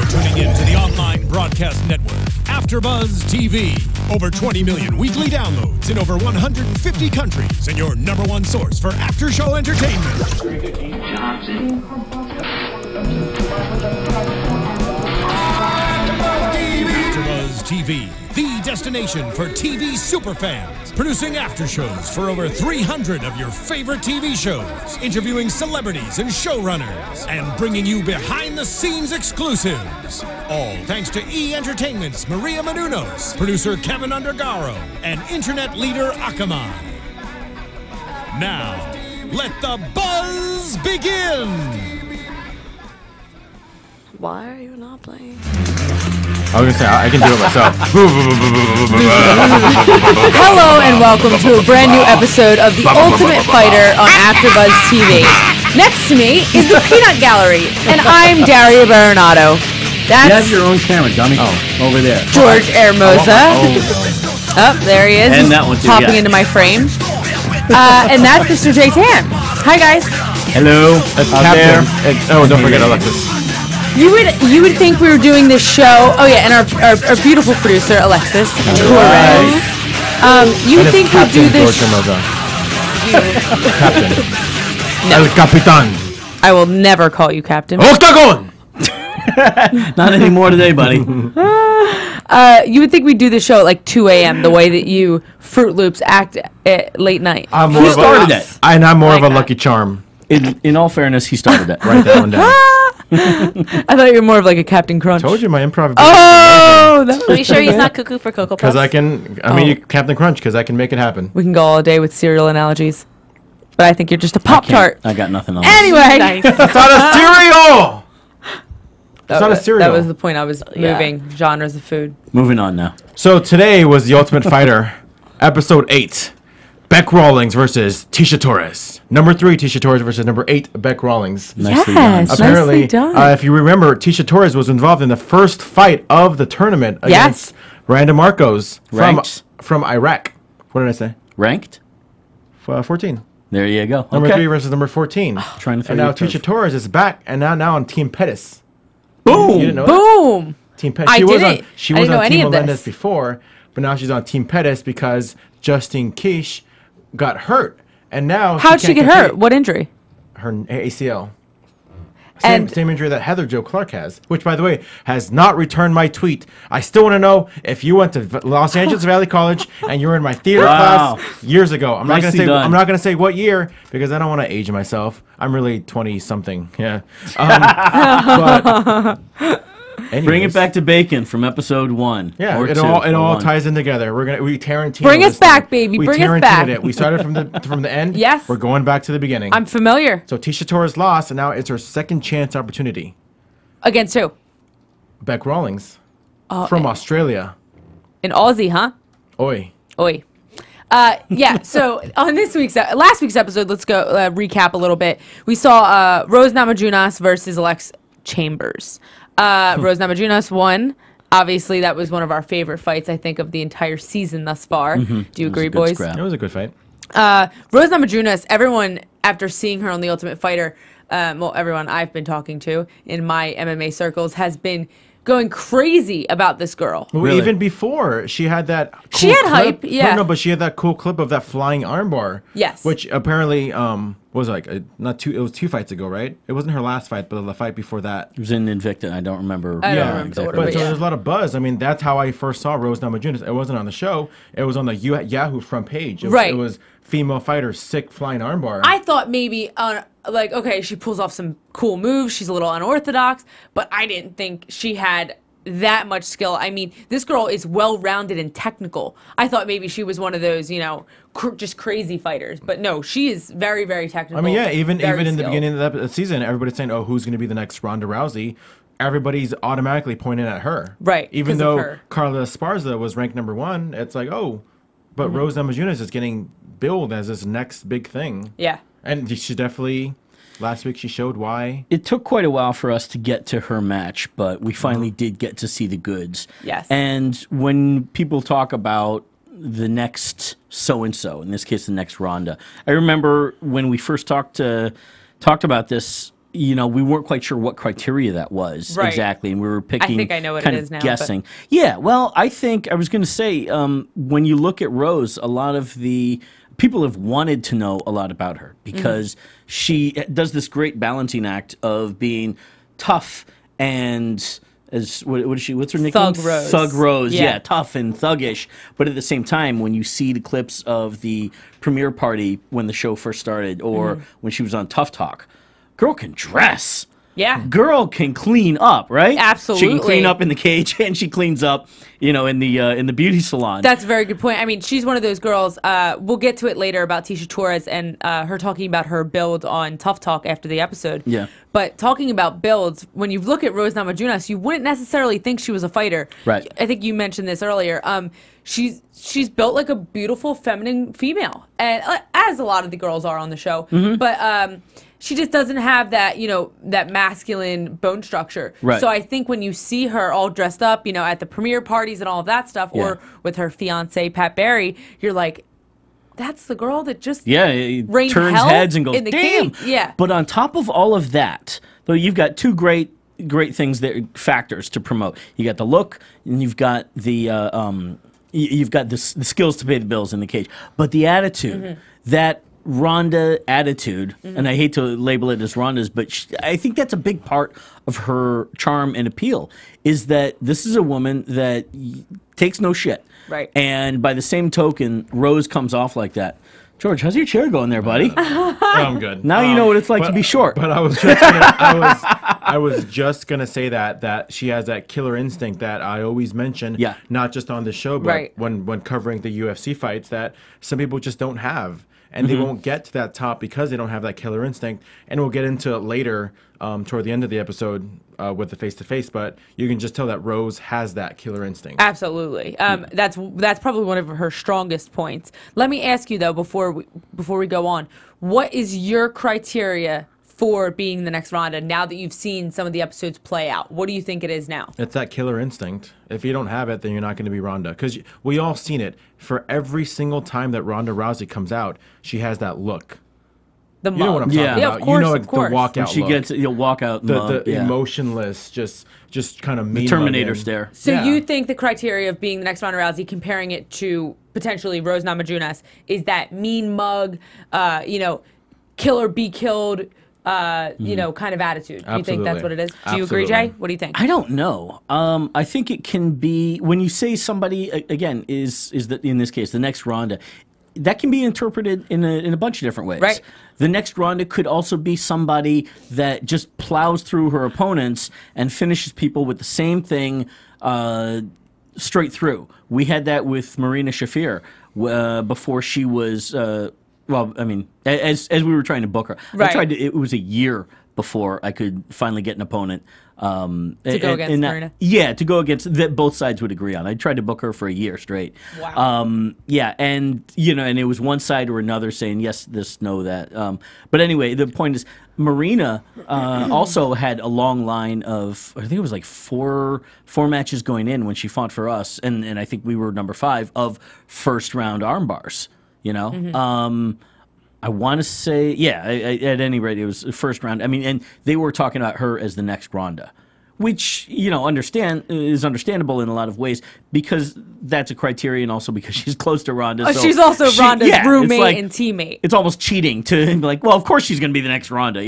You're tuning in to the online broadcast network, AFTERBUZZ TV. Over 20 million weekly downloads in over 150 countries, and your #1 source for after-show entertainment. AFTERBUZZ TV, the destination for TV superfans, producing aftershows for over 300 of your favorite TV shows, interviewing celebrities and showrunners, and bringing you behind-the-scenes exclusives. All thanks to E! Entertainment's Maria Menounos, producer Kevin Undergaro, and internet leader Akaman. Now, let the buzz begin! Why are you not playing? I was gonna say, I can do it myself. Hello and welcome to a brand new episode of The Ultimate Fighter on AFTERBUZZ TV. Next to me is the Peanut Gallery, and I'm Daria Berenato. That's you have your own camera, dummy. Oh, over there. George Hermoza. Oh, there he is. And that one too, popping into my frame. And that's Mr. J Tam. Hi guys. Hello. It's out Captain. there. Oh, don't forget Alexis. You would think we were doing this show. Oh yeah, and our beautiful producer Alexis Torres. You would think we'd do this. Captain. No. El Capitan. I will never call you Captain. Octagon. Not anymore today, buddy. You would think we'd do the show at like 2 a.m. the way that you Fruit Loops act at late night. I'm Who started that? And I'm more Like of a that. Lucky Charm. In all fairness, he started that. Write that one down. I thought you were more of like a Captain Crunch. Told you my improv. Oh, that Are you sure he's not cuckoo for Cocoa Puffs? Because I can. I mean, you Captain Crunch. Because I can make it happen. We can go all day with cereal analogies, but I think you're just a Pop-Tart. I got nothing on Anyway, Nice. It's not a cereal. It's not a cereal. That was the point. I was moving genres of food. Moving on now. So today was The Ultimate Fighter, episode 8. Beck Rawlings versus Tisha Torres. Number 3, Tisha Torres versus number 8, Beck Rawlings. Nicely Yes. done. Apparently, Nicely done. if you remember, Tisha Torres was involved in the first fight of the tournament against Randa Marcos Ranked? from Iraq. What did I say? Ranked? 14. There you go. Number okay. 3 versus number 14. Trying to throw And now you a curve. Tisha Torres is back and now on Team Pettis. Boom! You didn't know that? Boom. Team Pettis. I She was didn't. on, she I was didn't know on any Team of this. Melendez before, but now she's on Team Pettis because Justine Quiche got hurt. And now How'd she can't get compete. hurt? What injury? Her ACL. And- Same injury that Heather Jo Clark has, which, by the way, has not returned my tweet. I still want to know if you went to Los Angeles Valley College and you were in my theater Wow. class years ago. I'm not Nicely gonna say. done. I'm not gonna say what year because I don't want to age myself. I'm really 20 something. Yeah. But anyways, Bring it back to bacon from episode 1. Yeah, or it 2, all or 1. ties in together. We Tarantino. Bring us this back, thing. baby. We Bring us Tarantino'd back. It. We started from the end. Yes. We're going back to the beginning. I'm familiar. So Tisha Torres lost, and now it's her second chance opportunity. Against who? Beck Rawlings from Australia. In Aussie, huh? Oi. Oi. Yeah, so on last week's episode, let's go recap a little bit. We saw Rose Namajunas versus Alex Chambers. Rose Namajunas won. Obviously, that was one of our favorite fights, I think, of the entire season thus far. Do you agree, boys? scrap. It was a good fight. Rose Namajunas, everyone, after seeing her on The Ultimate Fighter, everyone I've been talking to in my MMA circles has been going crazy about this girl. Well, Really? even before she had that. Cool She had clip. hype, yeah. No, but she had that cool clip of that flying armbar. Yes. Which apparently was like not two. It was 2 fights ago, right? It wasn't her last fight, but the fight before that. It was in Invicta. I don't remember. I don't Yeah, remember exactly. what But it so was. there's a lot of buzz. I mean, that's how I first saw Rose Namajunas. It wasn't on the show. It was on the Yahoo front page. Right. It was female fighter sick flying armbar. I thought maybe, okay, she pulls off some cool moves. She's a little unorthodox, but I didn't think she had that much skill. I mean, this girl is well-rounded and technical. I thought maybe she was one of those, just crazy fighters. But no, she is very, very technical. I mean, yeah, even very in the skilled. beginning of the season, everybody's saying, "Oh, who's going to be the next Ronda Rousey?" Everybody's automatically pointing at her, Right, Even 'cause of though her. Carla Esparza was ranked number 1, it's like, oh, but Rose Namajunas is getting billed as this next big thing. Yeah. And she definitely, last week she showed why. It took quite a while for us to get to her match, but we finally did get to see the goods. Yes. And when people talk about the next so-and-so, in this case, the next Ronda, I remember when we first talked about this, we weren't quite sure what criteria that was exactly, and we were picking. I think I know what kind it of is now. Guessing. Yeah. Well, I think I was going to say when you look at Rose, a lot of the people have wanted to know a lot about her because she does this great balancing act of being tough and what is she? What's her nickname? Thug Rose. Thug Rose. Yeah. Yeah, tough and thuggish. But at the same time, when you see the clips of the premiere party when the show first started, or when she was on Tough Talk, girl can dress. Yeah. Girl can clean up, right? Absolutely. She can clean up in the cage, and she cleans up, in the beauty salon. That's a very good point. I mean, she's one of those girls. We'll get to it later about Tisha Torres and her talking about her build on Tough Talk after the episode. Yeah. But talking about builds, when you look at Rose Namajunas, you wouldn't necessarily think she was a fighter. Right. I think you mentioned this earlier. She's built like a beautiful feminine female, and as a lot of the girls are on the show. But she just doesn't have that, that masculine bone structure. Right. So I think when you see her all dressed up, at the premiere parties and all of that stuff, or with her fiance Pat Barry, you're like, that's the girl that just it turns hell heads and goes, in the damn. cage. Yeah. But on top of all of that, though, you've got two great things factors to promote. You got the look, and you've got the the skills to pay the bills in the cage. But the attitude, that Ronda attitude, and I hate to label it as Ronda's, but I think that's a big part of her charm and appeal, is that this is a woman that takes no shit. Right. And by the same token, Rose comes off like that. George, how's your chair going there, buddy? I'm good. Now you know what it's like to be short. But I was just I was just gonna say that she has that killer instinct that I always mention. Yeah. Not just on the show, but when covering the UFC fights, that some people just don't have. And they won't get to that top because they don't have that killer instinct. And we'll get into it later toward the end of the episode with the face-to-face. But you can just tell that Rose has that killer instinct. Absolutely. That's probably one of her strongest points. Let me ask you, though, before we go on, what is your criteria for being the next Ronda now that you've seen some of the episodes play out? What do you think it is now? It's that killer instinct. If you don't have it, then you're not going to be Ronda. Because we all seen it. For every single time that Ronda Rousey comes out, she has that look. The You know what I'm talking about. Yeah, of course, the course. walkout She look. gets walk out the yeah. emotionless, just kind of mean Terminator mugging. stare. So Yeah. you think the criteria of being the next Ronda Rousey, comparing it to potentially Rose Namajunas, is that mean mug, kill or be killed, kind of attitude? Do you think that's Absolutely. what it is? Do you agree, Jay? Absolutely. What do you think? I don't know. I think it can be when you say somebody again is that in this case the next Ronda. That can be interpreted in a bunch of different ways. Right. The next Ronda could also be somebody that just plows through her opponents and finishes people with the same thing straight through. We had that with Marina Shafir before she was. Well, I mean, as we were trying to book her, Right. it was a year before I could finally get an opponent. To go against Marina? Yeah, to go against that both sides would agree on. I tried to book her for a year straight. Wow. Yeah, and and it was one side or another saying yes, this, no, that. But anyway, the point is, Marina also had a long line of, I think it was like four matches going in when she fought for us, and I think we were number 5 of first round arm bars. I want to say, at any rate, it was the first round. I mean, and they were talking about her as the next Ronda, which, is understandable in a lot of ways because that's a criterion, also because she's close to Ronda. So she's also Ronda's it's roommate like- and teammate. It's almost cheating to be like, well, of course she's going to be the next Ronda,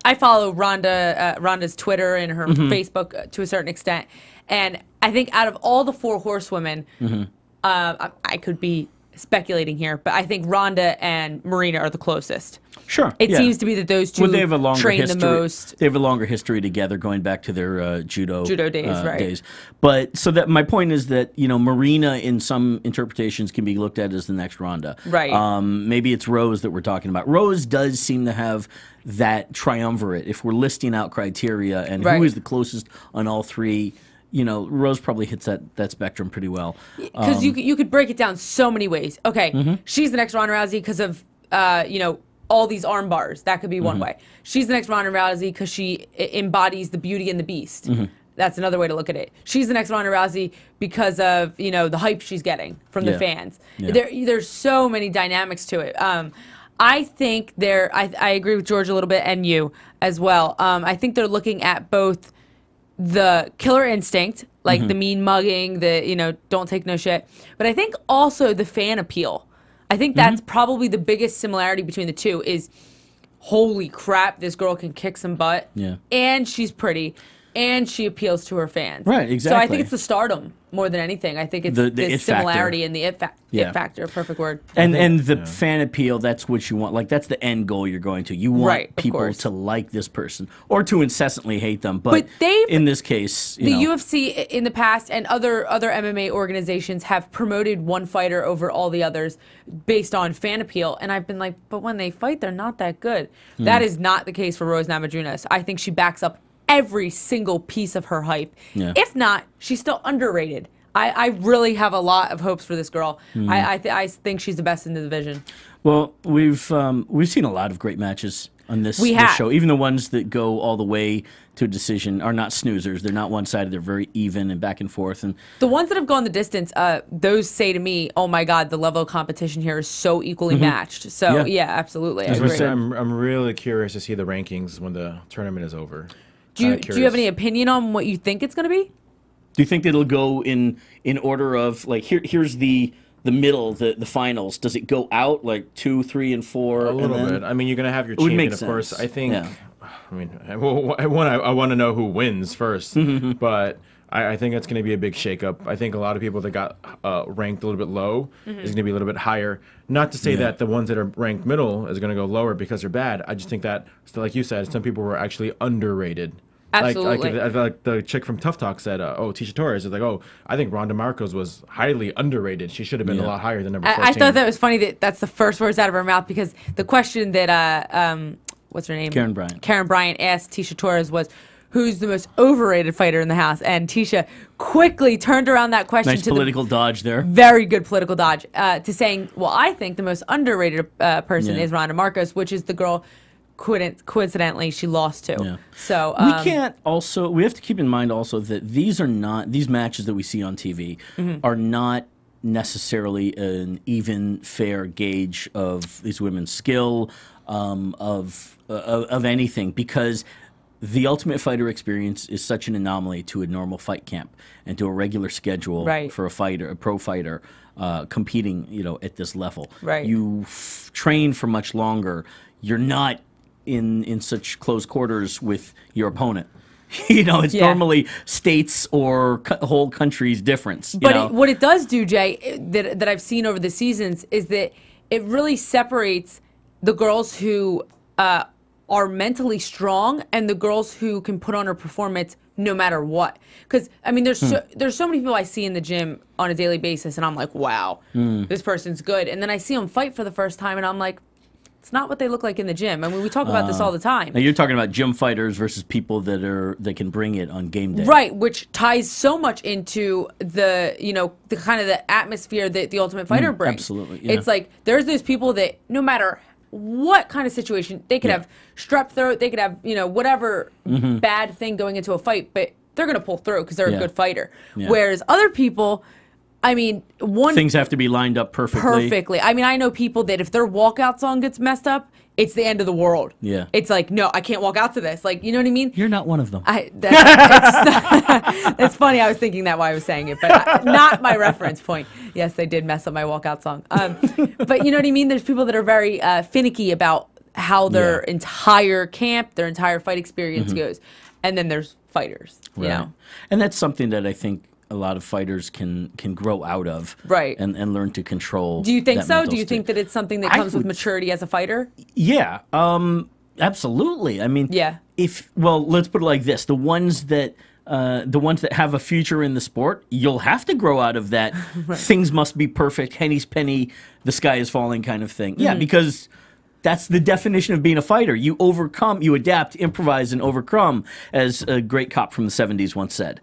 I follow Ronda's Twitter and her Mm-hmm. Facebook to a certain extent, and I think out of all the 4 horsewomen, Mm-hmm. I could be speculating here, but I think Ronda and Marina are the closest. Sure. It seems to be that those two they have a longer train history. the most. They have a longer history together, going back to their judo days, right? Days. But so that my point is that Marina in some interpretations can be looked at as the next Ronda. Right. Maybe it's Rose that we're talking about. Rose does seem to have that triumvirate. If we're listing out criteria and Right. who is the closest on all 3. Rose probably hits that spectrum pretty well. Because you could break it down so many ways. Okay, Mm-hmm. she's the next Ronda Rousey because of all these arm bars. That could be one Mm-hmm. way. She's the next Ronda Rousey because she embodies the beauty and the beast. Mm-hmm. That's another way to look at it. She's the next Ronda Rousey because of the hype she's getting from the Yeah. fans. Yeah. There's so many dynamics to it. I think I agree with George a little bit and you as well. I think they're looking at both the killer instinct, like the mean mugging, the, don't take no shit. But I think also the fan appeal. I think that's probably the biggest similarity between the two is, holy crap, this girl can kick some butt. Yeah. And she's pretty. And she appeals to her fans. Right, exactly. So I think it's the stardom more than anything. I think it's the similarity and the it factor, perfect word. And the fan appeal, that's what you want. Like, that's the end goal you're going to. You want people to like this person or to incessantly hate them. But in this case, the UFC in the past and other MMA organizations have promoted one fighter over all the others based on fan appeal. And I've been like, but when they fight, they're not that good. That is not the case for Rose Namajunas. I think she backs up every single piece of her hype. Yeah. If not, she's still underrated. I really have a lot of hopes for this girl. I think she's the best in the division. Well, we've seen a lot of great matches on this show. Even the ones that go all the way to a decision are not snoozers. They're not one-sided. They're very even and back and forth. And the ones that have gone the distance, those say to me, "Oh my God, the level of competition here is so equally matched." So yeah absolutely. I'm really curious to see the rankings when the tournament is over. Do you have any opinion on what you think it's going to be? Do you think it'll go in order of, like, here's the middle, the finals? Does it go out like 2, 3, and 4? A little bit. I mean, you're going to have your champion, of course. I think. Yeah. I mean, I want to know who wins first, but I think it's going to be a big shakeup. I think a lot of people that got ranked a little bit low is going to be a little bit higher. Not to say that the ones that are ranked middle is going to go lower because they're bad. I just think that, like you said, some people were actually underrated. Absolutely. Like the chick from Tough Talk said, Tito Torres is like, I think Ronda Marcos was highly underrated. She should have been a lot higher than number 14. I thought that was funny that that's the first words out of her mouth, because the question that, what's her name? Karen Bryant. Karen Bryant asked Tito Torres was, who's the most overrated fighter in the house? And Tisha quickly turned around that question. Nice political dodge there. Very good political dodge. To saying, well, I think the most underrated person is Ronda Marcos, which is the girl coincidentally she lost to. Yeah. So we have to keep in mind also that these matches that we see on TV are not necessarily an even fair gauge of these women's skill, of anything, because the Ultimate Fighter experience is such an anomaly to a normal fight camp and to a regular schedule for a pro fighter competing, at this level. Right. You train for much longer. You're not in such close quarters with your opponent. It's normally states or whole countries' difference. But what it does do, Jay, that I've seen over the seasons, is that it really separates the girls who are mentally strong and the girls who can put on a performance no matter what. Because, I mean, there's so many people I see in the gym on a daily basis, and I'm like, wow, this person's good. And then I see them fight for the first time, and I'm like, it's not what they look like in the gym. I mean, we talk about this all the time. Now you're talking about gym fighters versus people that can bring it on game day. Right, which ties so much into the the kind of the atmosphere that the Ultimate Fighter brings. Absolutely. Yeah. It's like there's those people that no matter what kind of situation, they could have strep throat, they could have whatever bad thing going into a fight, but they're gonna pull through because they're a good fighter. Yeah. Whereas other people, I mean, things have to be lined up perfectly. I mean, I know people that if their walkout song gets messed up, it's the end of the world. Yeah. It's like, no, I can't walk out to this. Like, you know what I mean? You're not one of them. It's funny. I was thinking that while I was saying it, but not my reference point. Yes, they did mess up my walkout song. But you know what I mean? There's people that are very finicky about how their entire camp, their entire fight experience goes. And then there's fighters, you know? And that's something that I think a lot of fighters can grow out of, and learn to control. Do you think so? Do you think that it's something that comes with maturity as a fighter? Yeah, absolutely. I mean, let's put it like this: the ones that have a future in the sport, you'll have to grow out of that. Things must be perfect. Henny's penny, the sky is falling kind of thing. Yeah, because that's the definition of being a fighter. You overcome, you adapt, improvise, and overcome, as a great cop from the 70s once said.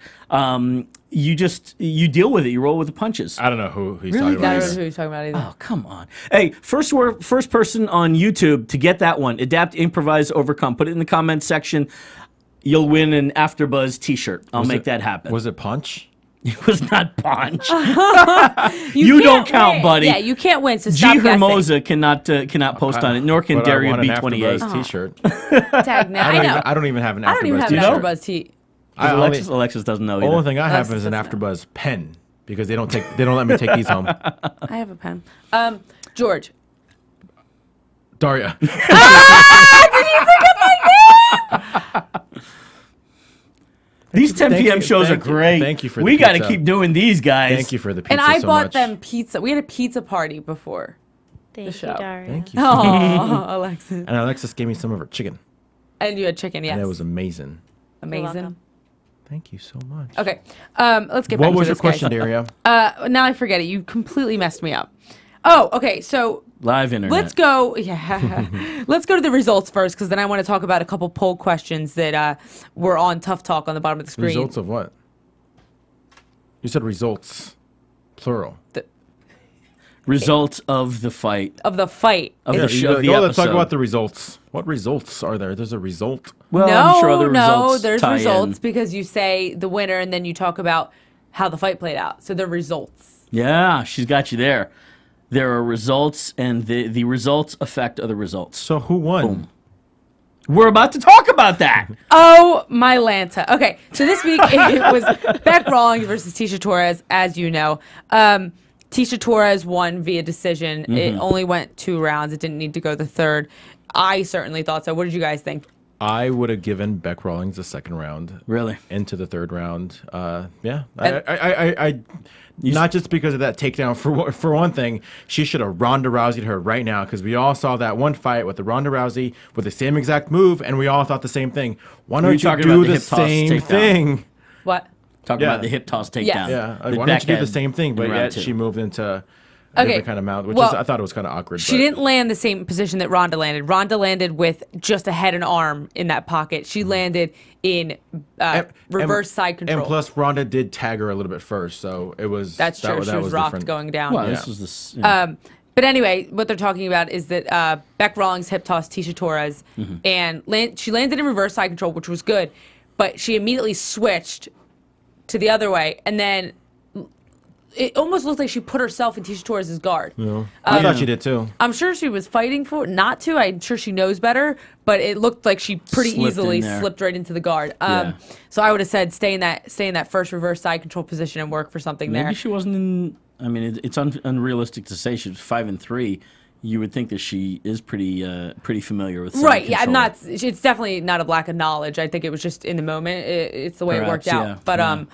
You deal with it. You roll with the punches. I don't know who he's talking about. I don't know who he's talking about either. Oh, come on. Hey, first person on YouTube to get that one. Adapt, improvise, overcome. Put it in the comments section. You'll win an AFTERBUZZ t-shirt. I'll make that happen. Was it Punch? It was not Ponch. You don't can't count, win. buddy. Yeah, you can't win. So G. stop guessing. Hermoza cannot post on it, nor can But Daria I want an B28. AFTERBUZZ T-shirt. Tag now. I know. I don't even have an I don't even AFTERBUZZ have an T-shirt. AfterBuzz tee. Alexis doesn't know The either. only thing I have Alexis is an doesn't know. AfterBuzz pen because they don't let me take these home. I have a pen. George. Daria. These 10 Thank p.m. you- shows are thank you- great. thank you for the We got to pizza. keep doing these, guys. Thank you for the pizza And I so bought much. them pizza. We had a pizza party before. Thank you, show. Daria. Thank you. Oh, Alexis. And Alexis gave me some of her chicken, And you had chicken, yes. and it was amazing. amazing. welcome. Thank you so much. Okay, let's get back What to was your this, question, guys. Daria? Now I forget it. You completely messed me up. Oh, okay. So Live internet. let's go. Yeah, let's go to the results first, because then I want to talk about a couple poll questions that were on Tough Talk on the bottom of the screen. Results of what? You said results, plural. Results of the fight. Of the fight. Of Yeah, the show. let's talk episode. about the results. What results are there? There's a result. Well, no, I'm sure other no, results there's tie results in. because you say the winner and then you talk about how the fight played out. So the results. Yeah, she's got you there. There are results, and the results affect other results. So who won? Boom. We're about to talk about that. Oh, my Lanta. Okay, so this week it was Beck Rawlings versus Tisha Torres, as you know. Tisha Torres won via decision. It only went 2 rounds. It didn't need to go the third. I certainly thought so. What did you guys think? I would have given Beck Rawlings the second round. Really? Into the third round. Yeah. And- I not just because of that takedown. For one thing, she should have Ronda Rousey'd her right now, because we all saw that one fight with the Ronda Rousey with the same exact move, and we all thought the same thing. Why don't you talking do about the the hip toss same takedown. thing? What? Talking Yeah. about the hip toss takedown. Yes. Yeah. that Why don't Beck you do the had same thing? But in round yet 2. she moved into a Okay, different kind of mount, which well, I thought it was kind of awkward. She but didn't land the same position that Ronda landed. Ronda landed with just a head and arm in that pocket. She landed in reverse side control. And plus, Ronda did tag her a little bit first, so it was. That's true. That She was rocked different. going down. Well, Yeah. this was this. Yeah. But anyway, what they're talking about is that Beck Rawlings hip tossed Tisha Torres, and she landed in reverse side control, which was good, but she immediately switched to the other way, and then it almost looked like she put herself in Tisha Torres' guard. I thought she did too. I'm sure she was fighting for not to. I'm sure she knows better, but it looked like she pretty Slipped easily in there. slipped right into the guard. Yeah. So I would have said stay in that first reverse side control position and work for something Maybe there. she wasn't in. I mean, it's unrealistic to say she was 5-3. You would think that she is pretty familiar with side Right, yeah, I'm control. not. It's definitely not a lack of knowledge. I think it was just in the moment. It's the way it worked Perhaps, out. yeah, But yeah.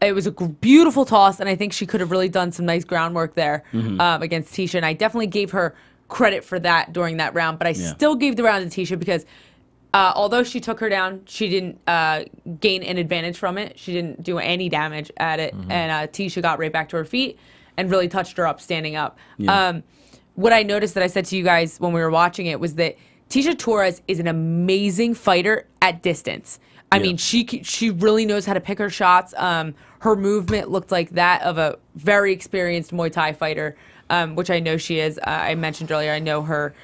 it was a beautiful toss, and I think she could have really done some nice groundwork there against Tisha. And I definitely gave her credit for that during that round. But I still gave the round to Tisha because although she took her down, she didn't gain an advantage from it. She didn't do any damage at it, and Tisha got right back to her feet and really touched her up standing up. Yeah. What I noticed that I said to you guys when we were watching it was that Tisha Torres is an amazing fighter at distance. I mean, she really knows how to pick her shots. Her movement looked like that of a very experienced Muay Thai fighter, which I know she is. I mentioned earlier, I know her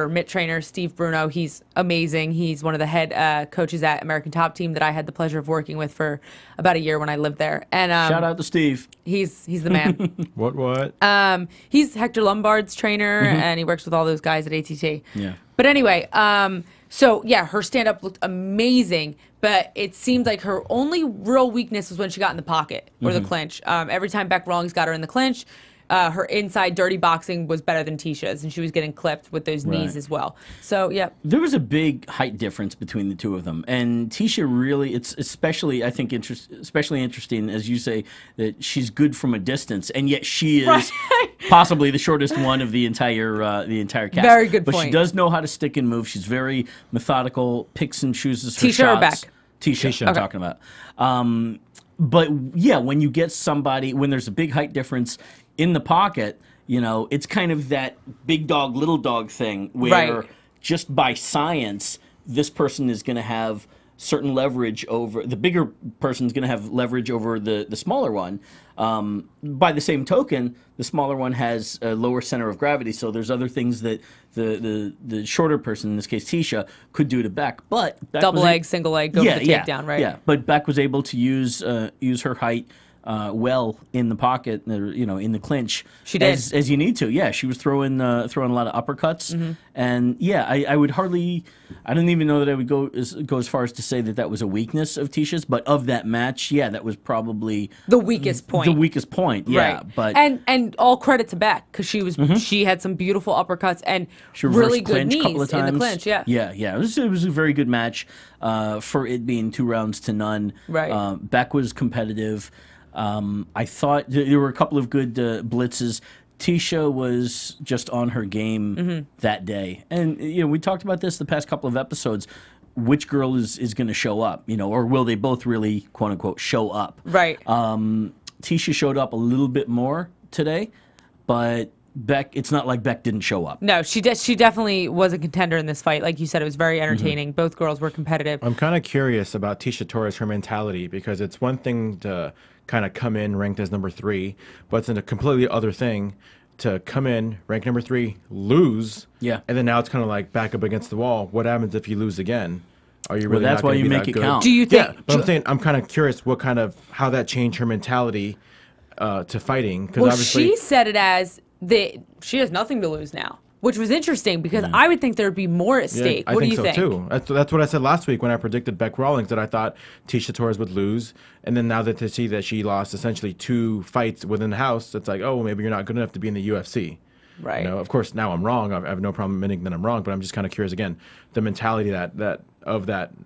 mitt trainer, Steve Bruno. He's amazing. He's one of the head coaches at American Top Team that I had the pleasure of working with for about a year when I lived there. And Shout out to Steve. he's the man. What? He's Hector Lombard's trainer, and he works with all those guys at ATT. Yeah. But anyway, so yeah, her stand-up looked amazing, but it seemed like her only real weakness was when she got in the pocket or the clinch. Every time Beck Rawlings got her in the clinch, her inside dirty boxing was better than Tisha's, and she was getting clipped with those knees Right. as well. So, yeah. There was a big height difference between the two of them, and Tisha really, it's especially, I think, especially interesting, as you say, that she's good from a distance, and yet she is possibly the shortest one of the entire cast. Very good but point. she does know how to stick and move. She's very methodical, picks and chooses her Tisha shots. or Beck? Tisha, I'm Okay. talking about. But yeah, when you get somebody, when there's a big height difference in the pocket, you know, it's kind of that big dog, little dog thing where Right. just by science, this person is going to have certain leverage over, the bigger person's going to have leverage over the smaller one. By the same token, the smaller one has a lower center of gravity, so there's other things that the shorter person, in this case Tisha, could do to Beck. But Beck Double was leg, single leg, go for the takedown, right? Yeah, but Beck was able to use her height well in the pocket, in the clinch. She did. As you need to. Yeah, she was throwing a lot of uppercuts. And yeah, I would hardly, I don't even know that I would go as far as to say that was a weakness of Tisha's, but of that match, yeah, that was probably the weakest point. The weakest point, yeah. Right. But and all credit to Beck, because she had some beautiful uppercuts and really good knees in the clinch. Yeah. It was a very good match for it being 2 rounds to none. Right. Beck was competitive. I thought there were a couple of good blitzes. Tisha was just on her game that day. And, we talked about this the past couple of episodes. Which girl is going to show up, or will they both really, quote unquote, show up? Right. Tisha showed up a little bit more today, but Beck, it's not like Beck didn't show up. No, she definitely was a contender in this fight. Like you said, it was very entertaining. Both girls were competitive. I'm kind of curious about Tisha Torres, her mentality, because it's one thing to kind of come in ranked as number 3, but it's a completely other thing to come in ranked number 3, lose, and then now it's kind of like back up against the wall. What happens if you lose again? Are you really? Well, that's not why you be make that it good? count. Do you think? Yeah, but I'm saying I'm kind of curious how that changed her mentality to fighting, because obviously she said it as that she has nothing to lose now, which was interesting because I would think there would be more at stake. What do you think? Too. That's what I said last week when I predicted Beck Rawlings, that I thought Tisha Torres would lose, and then now that to see that she lost essentially 2 fights within the house, it's like, oh, maybe you're not good enough to be in the UFC. Right. Of course, now I'm wrong. I have no problem admitting that I'm wrong, but I'm just kind of curious again, the mentality that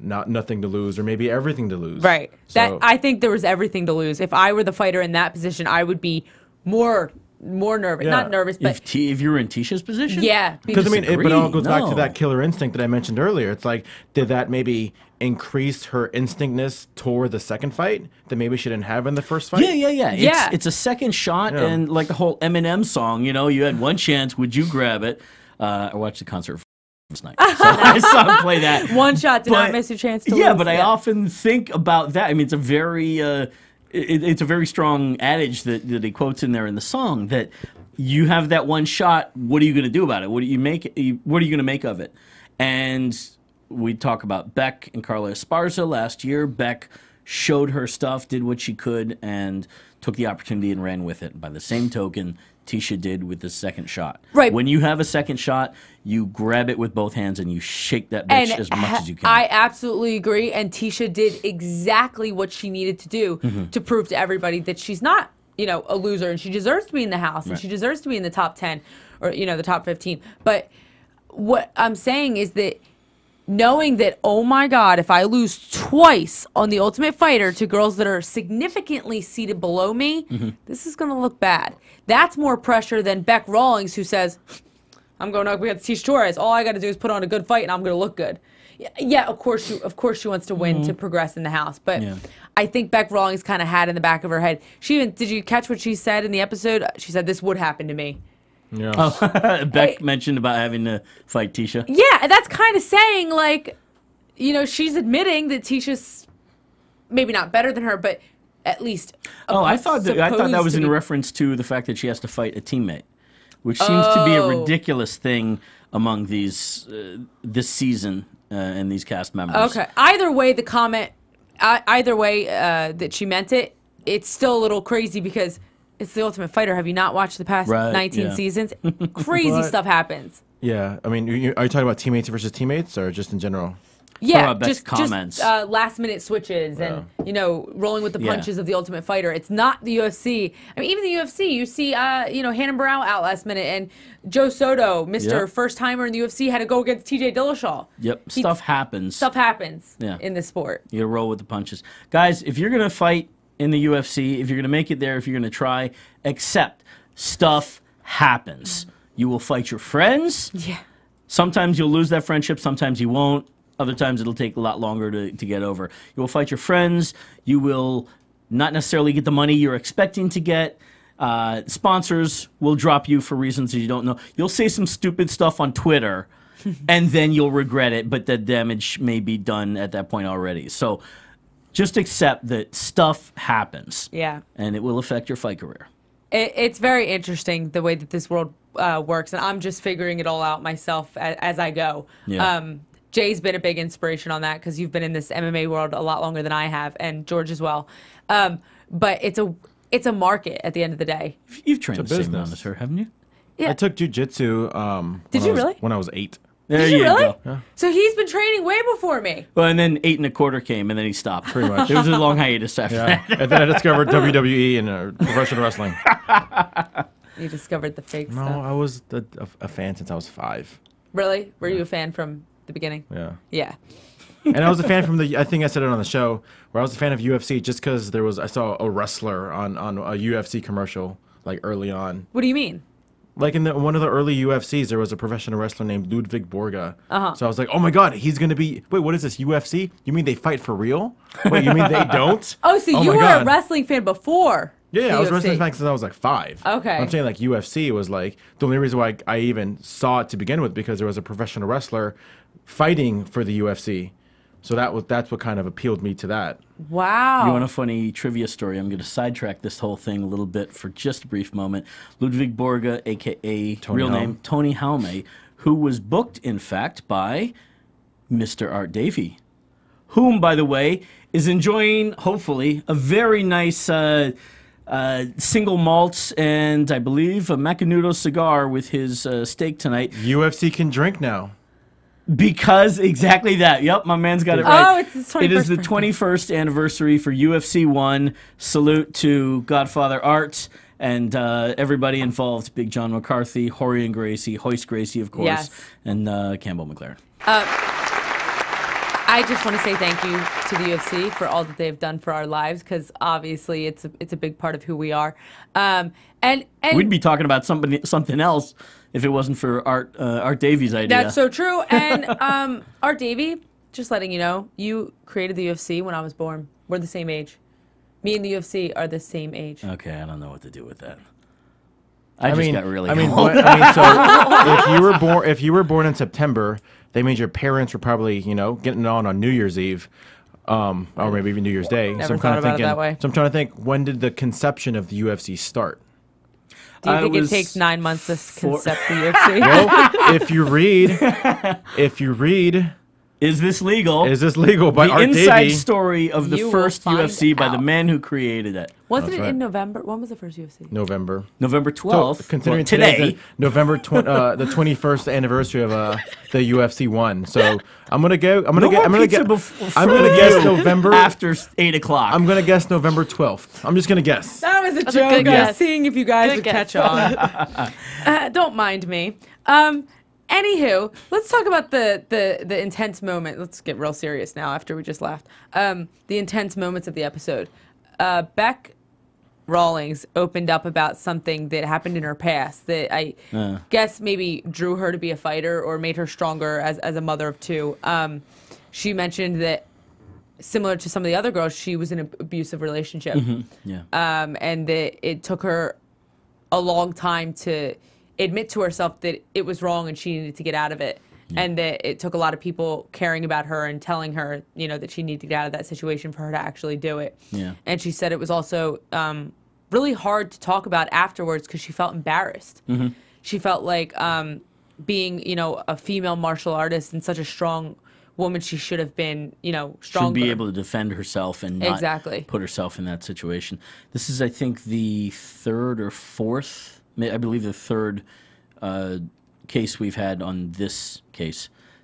nothing to lose or maybe everything to lose. Right. So, I think there was everything to lose. If I were the fighter in that position, I would be more nervous. Yeah. Not nervous, but if you were in Tisha's position? yeah. because I mean, but it all goes back to No. that killer instinct that I mentioned earlier. It's like, did that maybe increase her instinctness toward the second fight that maybe she didn't have in the first fight? Yeah. It's a second shot, Yeah. and like the whole Eminem song, you had one chance, would you grab it? I watched the concert last night, so I saw him play that. One shot did not miss your chance to lose. Yeah, but I often think about that. I mean, it's a very it's a very strong adage that he quotes in there in the song, that you have that one shot. What are you going to do about it? What are you going to make of it? And we talk about Beck and Carla Esparza last year. Beck showed her stuff, did what she could, and took the opportunity and ran with it. By the same token, Tisha did with the second shot. Right. When you have a second shot, you grab it with both hands and you shake that bitch as much as you can. I absolutely agree. And Tisha did exactly what she needed to do to prove to everybody that she's not, a loser, and she deserves to be in the house, and she deserves to be in the top 10 or, the top 15. But what I'm saying is that knowing that, oh my God, if I lose twice on The Ultimate Fighter to girls that are significantly seated below me, this is going to look bad. That's more pressure than Beck Rawlings, who says, I'm going up against Tisha Torres. All I got to do is put on a good fight and I'm going to look good. Yeah, of course she wants to win to progress in the house. But I think Beck Rawlings kind of had in the back of her head. Did you catch what she said in the episode? She said, this would happen to me. Yeah. Oh, Beck mentioned about having to fight Tisha. Yeah, that's kind of saying, like, she's admitting that Tisha's maybe not better than her, but at least. I thought that was in reference to the fact that she has to fight a teammate, which seems to be a ridiculous thing among these this season and these cast members. Okay. Either way, the comment, that she meant it, it's still a little crazy because it's The Ultimate Fighter. Have you not watched the past 19 seasons? Crazy stuff happens. Yeah. I mean, are you talking about teammates versus teammates or just in general? Yeah, just comments. Last minute switches and rolling with the punches of The Ultimate Fighter. It's not the UFC. I mean, even the UFC, you see Hannah Brown out last minute, and Joe Soto, Mr. First Timer in the UFC, had to go against TJ Dillashaw. Yep, stuff happens. Stuff happens in this sport. You gotta roll with the punches, guys. If you're gonna fight in the UFC, if you're gonna make it there, if you're gonna try, accept stuff happens. You will fight your friends. Yeah. Sometimes you'll lose that friendship. Sometimes you won't. Other times it'll take a lot longer to get over. You will fight your friends. You will not necessarily get the money you're expecting to get. Sponsors will drop you for reasons that you don't know. You'll say some stupid stuff on Twitter, and then you'll regret it, but the damage may be done at that point already. So just accept that stuff happens. Yeah. And it will affect your fight career. It's very interesting the way that this world works, and I'm just figuring it all out myself as I go. Yeah. Jay's been a big inspiration on that because you've been in this MMA world a lot longer than I have, and George as well. But it's a market at the end of the day. You've trained It's a the same business. amount as her, haven't you? Yeah. I took jujitsu. Did you really? When I was 8. There Did you really? go. So he's been training way before me. Well, and then 8 1/4 came, and then he stopped. Pretty much. There was a long hiatus after Yeah. that. And then I discovered WWE and professional wrestling. You discovered the fake No, stuff. I was a fan since I was 5. Really? Were you a fan from the beginning? Yeah. Yeah. And I was a fan from I think I said it on the show, where I was a fan of UFC just because I saw a wrestler on a UFC commercial, like early on. What do you mean? Like in one of the early UFCs, there was a professional wrestler named Ludwig Borga. Uh-huh. So I was like, oh my God, he's going to be, wait, what is this, UFC? You mean they fight for real? Wait, you mean they don't? Oh, so you my were God. a wrestling fan before? Yeah, the I was a UFC. wrestling fan since I was like 5. Okay. I'm saying like UFC was like the only reason why I even saw it to begin with, because there was a professional wrestler fighting for the UFC. So that's what kind of appealed me to that. Wow. You want a funny trivia story? I'm going to sidetrack this whole thing a little bit for just a brief moment. Ludwig Borga, a.k.a. real name Tony Jaume, who was booked, in fact, by Mr. Art Davie, whom, by the way, is enjoying, hopefully, a very nice single malts and, I believe, a Macanudo cigar with his steak tonight. UFC can drink now. Because exactly that. Yep, my man's got it right. Oh, it's his 21st It is the birthday. 21st anniversary for UFC 1. Salute to Godfather Art and everybody involved. Big John McCarthy, Horian Gracie, Hoist Gracie, of course, Yes. and Campbell McLaren. I just want to say thank you to the UFC for all that they've done for our lives, because obviously it's a big part of who we are. And We'd be talking about something else if it wasn't for Art Davie's idea. that's so true. And Art Davie, just letting you know, you created the UFC when I was born. We're the same age. Me and the UFC are the same age. Okay, I don't know what to do with that. I just got really so if you were born in September, that means your parents were probably, getting on New Year's Eve, or maybe even New Year's Day. Never so I'm thought kind of about it thinking, that way. So I'm trying to think, when did the conception of the UFC start? Do you think it was takes 9 months to concept the UFC? Well, if you read, Is this legal? is this legal by the Art inside Davie? story of the You will first find UFC by the out. man who created it. Wasn't That's it right. in November? When was the first UFC? November. November 12th. Considering well, today's today. the November the 21st anniversary of the UFC 1, so I'm gonna guess November. After 8 o'clock. I'm gonna guess November 12th. I'm just gonna guess. That was a That's a joke. good I was guess. seeing if you guys Good would guess. catch on. Don't mind me. Anywho, let's talk about the intense moment. Let's get real serious now after we just laughed. The intense moments of the episode. Beck Rawlings opened up about something that happened in her past that I guess maybe drew her to be a fighter or made her stronger as a mother of 2. She mentioned that, similar to some of the other girls, she was in an abusive relationship. Yeah. And that it took her a long time to admit to herself that it was wrong and she needed to get out of it. And that it took a lot of people caring about her and telling her, that she needed to get out of that situation for her to actually do it. Yeah. And she said it was also really hard to talk about afterwards because she felt embarrassed. She felt like being, a female martial artist and such a strong woman, she should have been, stronger. Should be able to defend herself and not Exactly. put herself in that situation. This is, I think, the 3rd or 4th, I believe the 3rd case we've had on this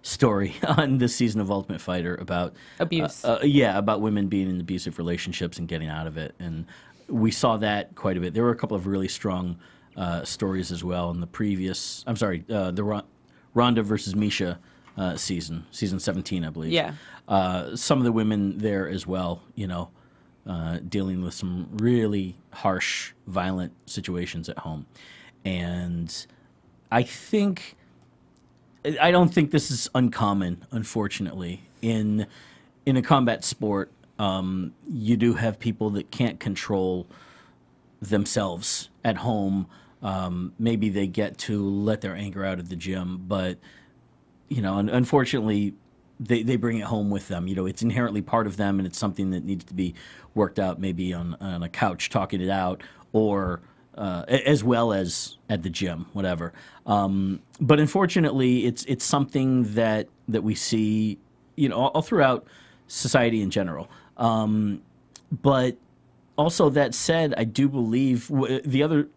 story on this season of Ultimate Fighter about Abuse. About women being in abusive relationships and getting out of it. And we saw that quite a bit. There were a couple of really strong stories as well in the previous, the Ronda versus Misha season 17, I believe. Yeah. Some of the women there as well, dealing with some really harsh, violent situations at home. And I don't think this is uncommon, unfortunately. In a combat sport, you do have people that can't control themselves at home. Maybe they get to let their anger out at the gym, but unfortunately, they bring it home with them. It's inherently part of them, and it's something that needs to be worked out, maybe on a couch, talking it out, or as well as at the gym, whatever. But unfortunately, it's something that we see, all throughout society in general. But also, that said, I do believe the other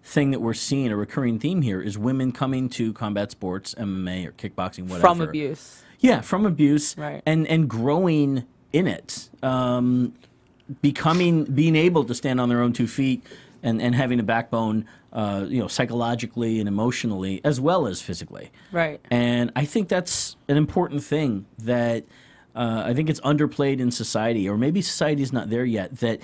thing that we're seeing, a recurring theme here, is women coming to combat sports, MMA or kickboxing, whatever. From abuse. Yeah, from abuse, right. and growing in it, being able to stand on their own 2 feet, and having a backbone, psychologically and emotionally, as well as physically. Right. And I think that's an important thing that I think it's underplayed in society, or maybe society's not there yet, that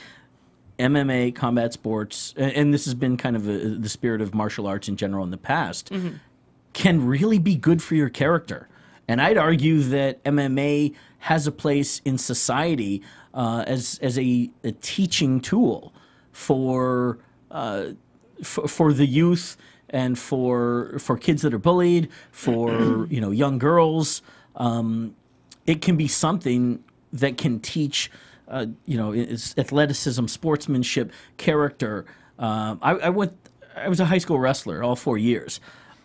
MMA, combat sports, and this has been kind of the spirit of martial arts in general in the past, can really be good for your character. And I'd argue that MMA has a place in society as a teaching tool for the youth and for kids that are bullied, for young girls. It can be something that can teach it's athleticism, sportsmanship, character. I was a high school wrestler all 4 years.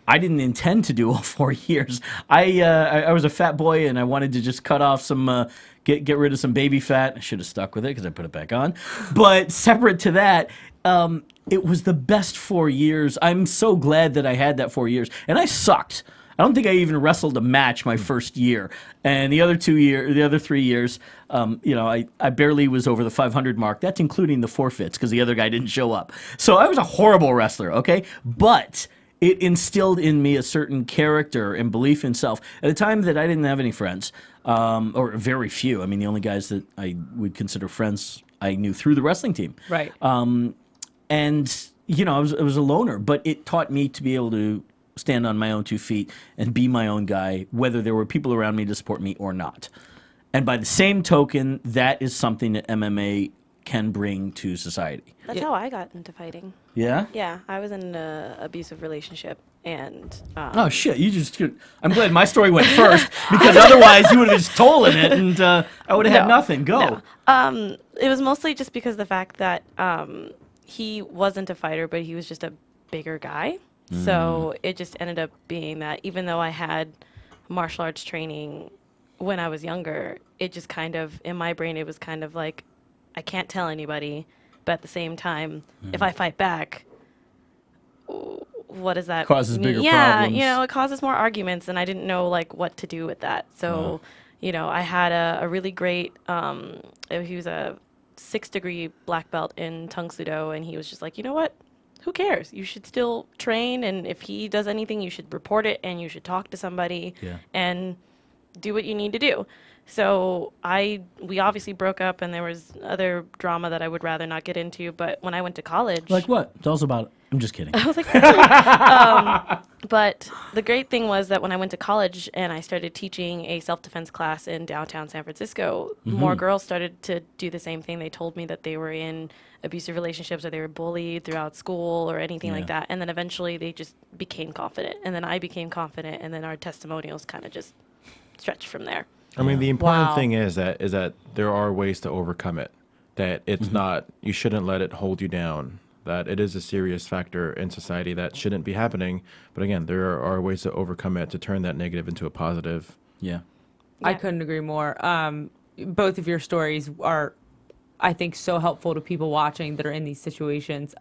I didn't intend to do all 4 years. I was a fat boy and I wanted to just cut off some, get rid of some baby fat. I should have stuck with it because I put it back on. But separate to that, it was the best 4 years. I'm so glad that I had that 4 years. And I sucked. I don't think I even wrestled a match my first year. And the other 3 years, I barely was over the 500 mark. That's including the forfeits because the other guy didn't show up. So I was a horrible wrestler, okay? But it instilled in me a certain character and belief in self. At a time that I didn't have any friends, or very few. I mean, the only guys that I would consider friends I knew through the wrestling team. Right. And, I was a loner, but it taught me to be able to stand on my own 2 feet and be my own guy, whether there were people around me to support me or not. And by the same token, that is something that MMA can bring to society. That's how I got into fighting. Yeah? Yeah, I was in an abusive relationship, and oh shit! I'm glad my story went first because otherwise you would have just stolen it, and I would have had nothing. Go. No. It was mostly just because the fact that he wasn't a fighter, but he was just a bigger guy. So it just ended up being that even though I had martial arts training when I was younger, it just kind of, in my brain, it was kind of like, I can't tell anybody, but at the same time, if I fight back, what does that causes mean? bigger problems? Yeah, it causes more arguments, and I didn't know what to do with that. So, I had a really great, he was a 6th-degree black belt in Tung Sudo, and he was just like, you know what? Who cares? You should still train, and if he does anything, you should report it, and you should talk to somebody and do what you need to do. So we obviously broke up, and there was other drama that I would rather not get into. But when I went to college, like what? Tell us about it. I'm just kidding. I was like, but the great thing was that when I went to college and I started teaching a self-defense class in downtown San Francisco, more girls started to do the same thing. They told me that they were in abusive relationships or they were bullied throughout school or anything like that. And then eventually they just became confident. And then I became confident, and then our testimonials kind of just stretched from there. I mean, the important thing is that there are ways to overcome it. That it's not, you shouldn't let it hold you down. That it is a serious factor in society that shouldn't be happening. But again, there are ways to overcome it, to turn that negative into a positive. Yeah. I couldn't agree more. Both of your stories are, I think, so helpful to people watching that are in these situations.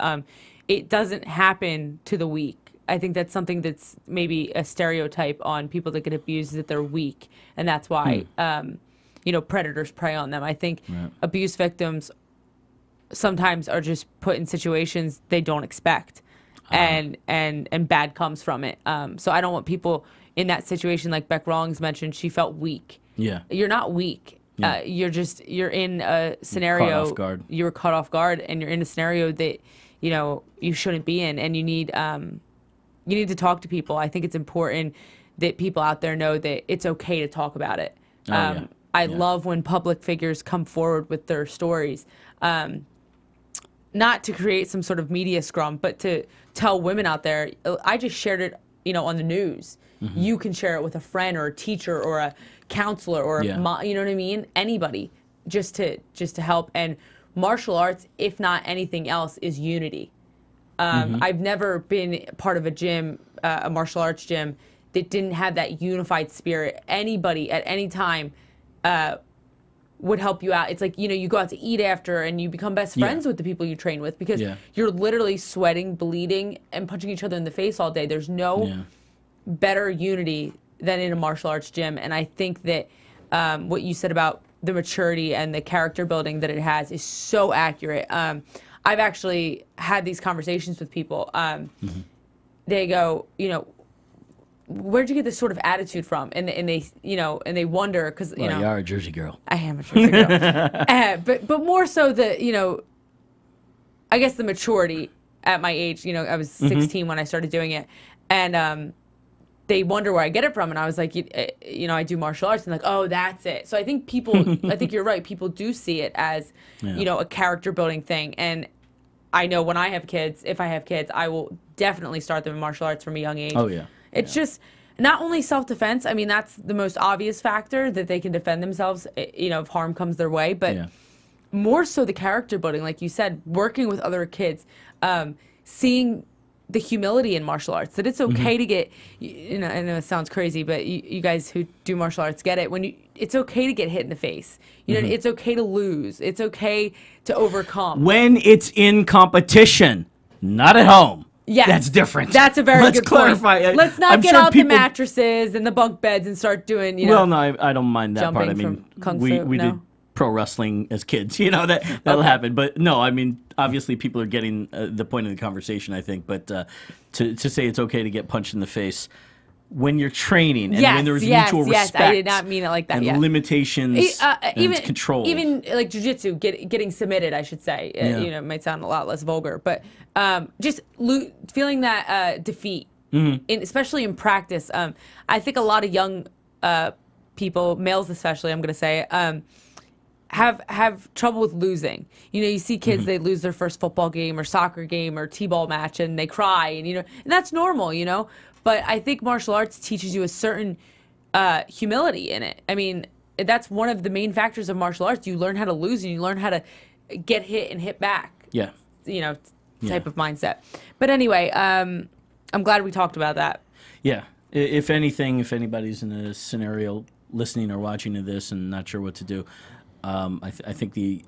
It doesn't happen to the weak. I think that's something that's maybe a stereotype on people that get abused, is that they're weak. And that's why, predators prey on them. I think abuse victims sometimes are just put in situations they don't expect, and bad comes from it. So I don't want people in that situation, like Beck Rawlings mentioned, she felt weak. Yeah. You're not weak. Yeah. You're in a scenario. Caught off guard. You were caught off guard, and you're in a scenario that, you shouldn't be in, and you need to talk to people. I think it's important that people out there know that it's okay to talk about it. I love when public figures come forward with their stories. Not to create some sort of media scrum, but to tell women out there, I just shared it, on the news. You can share it with a friend or a teacher or a counselor or a mom, you know what I mean? Anybody, just to help. And martial arts, if not anything else, is unity. I've never been part of a gym, a martial arts gym, that didn't have that unified spirit. Anybody at any time would help you out. It's like, you know, you go out to eat after and you become best friends with the people you train with because you're literally sweating, bleeding, and punching each other in the face all day. There's no better unity than in a martial arts gym. And I think that what you said about the maturity and the character building that it has is so accurate. I've actually had these conversations with people. They go, you know, where'd you get this sort of attitude from? And they, you know, and they wonder because you know, you are a Jersey girl. I am a Jersey girl, but more so the, you know, I guess the maturity at my age. You know, I was 16 when I started doing it, and they wonder where I get it from. And I was like, you know, I do martial arts, and like, oh, that's it. So I think people, I think you're right. People do see it as, you know, a character building thing. And I know when I have kids, if I have kids, I will definitely start them in martial arts from a young age. Oh yeah. It's just not only self-defense. I mean, that's the most obvious factor, that they can defend themselves, you know, if harm comes their way. But more so the character building, like you said, working with other kids, seeing the humility in martial arts, that it's okay to get, you know, I know it sounds crazy, but you guys who do martial arts get it. It's okay to get hit in the face. You know, it's okay to lose. It's okay to overcome. When it's in competition, not at home. Yeah, that's different. That's a very Let's good clarify. point. Let's not get out the mattresses and the bunk beds and start doing, you know. Well, no, I don't mind that part. I mean, we did pro wrestling as kids. You know, that'll happen. But no, I mean, obviously people are getting the point of the conversation, I think. But to say it's okay to get punched in the face when you're training and when there's mutual respect. I did not mean it like that. And limitations and control. Even like jiu-jitsu, getting submitted, I should say. You know, it might sound a lot less vulgar, but just feeling that defeat, especially in practice. I think a lot of young people, males especially, I'm going to say, have trouble with losing. You know, you see kids, they lose their first football game or soccer game or t-ball match and they cry, and, you know, and that's normal, you know. But I think martial arts teaches you a certain humility in it. I mean, that's one of the main factors of martial arts. You learn how to lose and you learn how to get hit and hit back. Yeah. You know, type of mindset. But anyway, I'm glad we talked about that. Yeah. If anything, if anybody's in a scenario listening or watching to this and not sure what to do, I think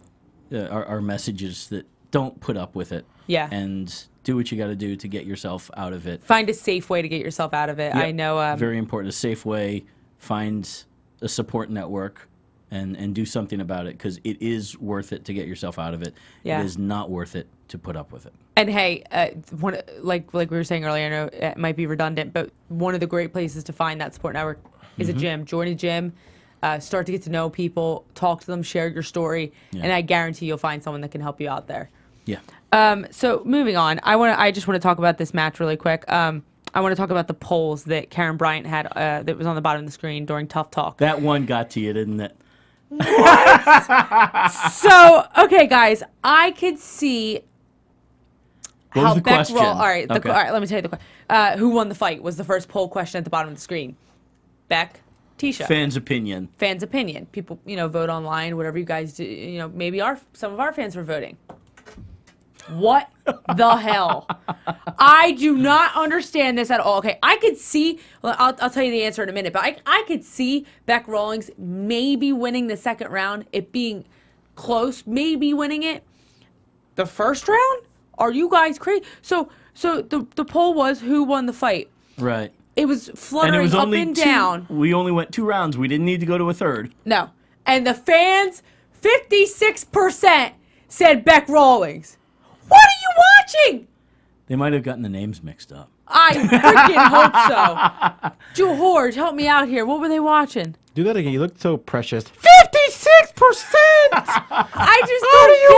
our message is that don't put up with it. Yeah. And do what you got to do to get yourself out of it. Find a safe way to get yourself out of it. Yep. I know. Very important. A safe way. Find a support network and do something about it, because it is worth it to get yourself out of it. Yeah. It is not worth it to put up with it. And hey, like we were saying earlier, I know it might be redundant, but one of the great places to find that support network is a gym. Join a gym. Start to get to know people. Talk to them. Share your story. Yeah. And I guarantee you'll find someone that can help you out there. Yeah. So moving on, I just want to talk about this match really quick. I want to talk about the polls that Karen Bryant had that was on the bottom of the screen during Tough Talk. That one got to you, didn't it? What? So, okay, guys, I could see what was the question? All right, all right, let me tell you the question. Who won the fight was the first poll question at the bottom of the screen. Beck, Tisha. Fans' opinion. Fans' opinion. People, you know, vote online, whatever you guys do. You know, maybe some of our fans were voting. What the hell? I do not understand this at all. Okay, I could see, well, I'll tell you the answer in a minute, but I could see Beck Rawlings maybe winning the second round, it being close, maybe winning it. The first round? Are you guys crazy? So the poll was who won the fight. Right. It was fluttering up and down. We only went 2 rounds. We didn't need to go to a third. No. And the fans, 56% said Beck Rawlings. What are you watching? They might have gotten the names mixed up. I freaking hope so. George, help me out here. What were they watching? Do that again. You look so precious. 56%! I just What are you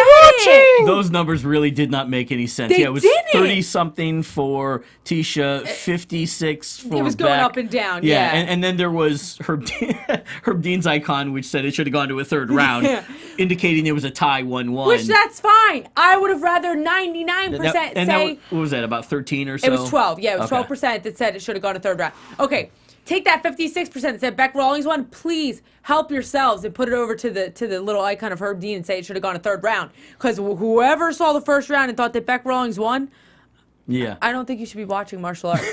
watching? Those numbers really did not make any sense. They it was didn't. 30-something for Tisha, 56 for It was going Beck. up and down, yeah. And then there was Herb Dean's icon, which said it should have gone to a third round, indicating it was a tie 1-1. Which, that's fine. I would have rather 99% say... what was that, about 13 or so? It was 12. Yeah, it was 12% that said it should have gone to third round. Okay. Take that 56% that said Beck Rawlings won. Please help yourselves and put it over to the little icon of Herb Dean and say it should have gone to third round. Because whoever saw the first round and thought that Beck Rawlings won, Yeah. I don't think you should be watching martial arts.